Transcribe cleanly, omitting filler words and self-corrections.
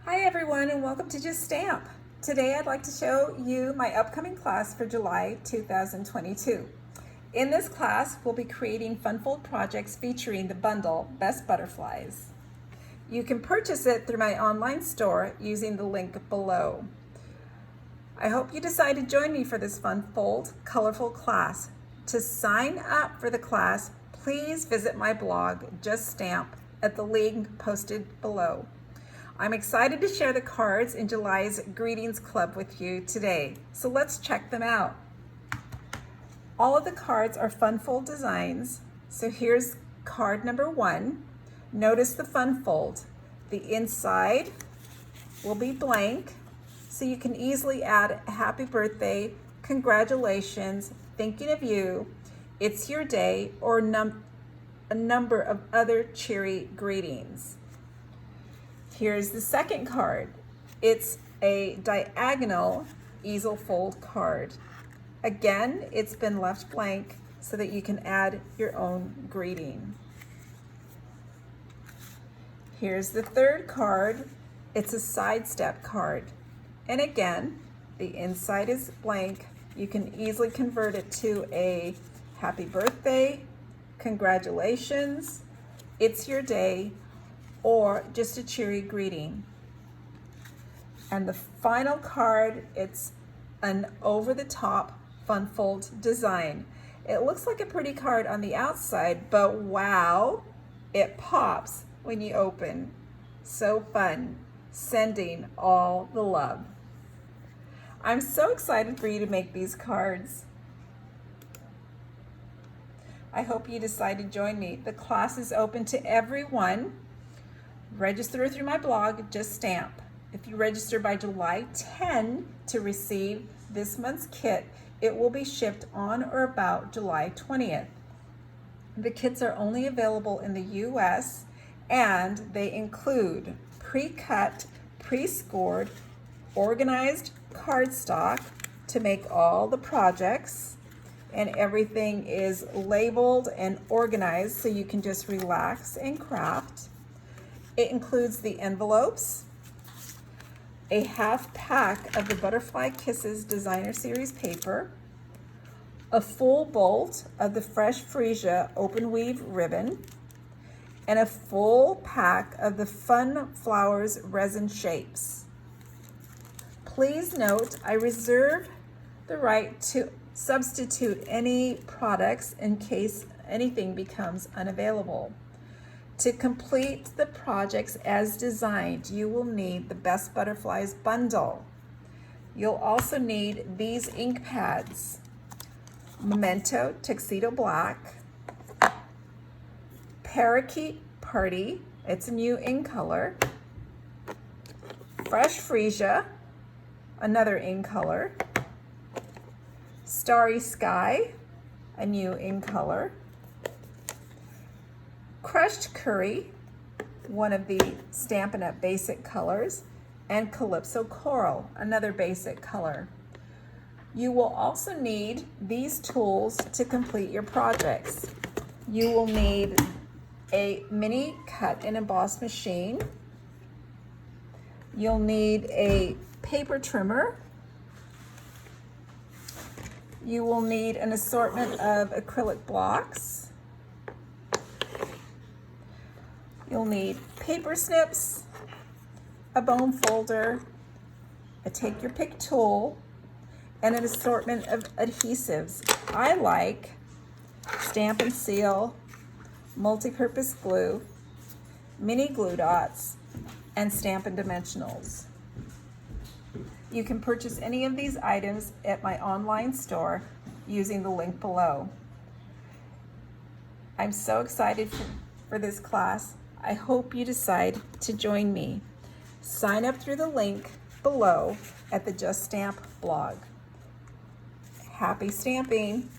Hi everyone and welcome to Just Stamp. Today I'd like to show you my upcoming class for July 2022. In this class we'll be creating fun fold projects featuring the bundle Best Butterflies. You can purchase it through my online store using the link below. I hope you decide to join me for this fun fold colorful class. To sign up for the class, please visit my blog Just Stamp at the link posted below. I'm excited to share the cards in July's Greetings Club with you today, so let's check them out. All of the cards are fun fold designs, so here's card number 1. Notice the fun fold. The inside will be blank, so you can easily add happy birthday, congratulations, thinking of you, it's your day, or a number of other cheery greetings. Here's the second card. It's a diagonal easel fold card. Again, it's been left blank so that you can add your own greeting. Here's the third card. It's a sidestep card. And again, the inside is blank. You can easily convert it to a happy birthday, congratulations, it's your day, or just a cheery greeting. And the final card, it's an over-the-top fun fold design. It looks like a pretty card on the outside, but wow, it pops when you open. So fun, sending all the love. I'm so excited for you to make these cards. I hope you decide to join me. The class is open to everyone. Register through my blog, Just Stamp. If you register by July 10 to receive this month's kit, it will be shipped on or about July 20th. The kits are only available in the US and they include pre-cut, pre-scored, organized cardstock to make all the projects, and everything is labeled and organized so you can just relax and craft. It includes the envelopes, a half pack of the Butterfly Kisses Designer Series paper, a full bolt of the fresh Freesia open weave ribbon, and a full pack of the Fun Flowers Resin Shapes. Please note, I reserve the right to substitute any products in case anything becomes unavailable. To complete the projects as designed, you will need the Best Butterflies bundle. You'll also need these ink pads: Memento Tuxedo Black, Parakeet Party, it's a new ink color, Fresh Freesia, another ink color, Starry Sky, a new ink color, Crushed Curry, one of the Stampin' Up! Basic colors, and Calypso Coral, another basic color. You will also need these tools to complete your projects. You will need a mini cut and emboss machine. You'll need a paper trimmer. You will need an assortment of acrylic blocks. You'll need paper snips, a bone folder, a take your pick tool, and an assortment of adhesives. I like Stamp and Seal, multi-purpose glue, mini glue dots, and Stampin' Dimensionals. You can purchase any of these items at my online store using the link below. I'm so excited for this class. I hope you decide to join me. Sign up through the link below at the Just Stamp blog. Happy stamping!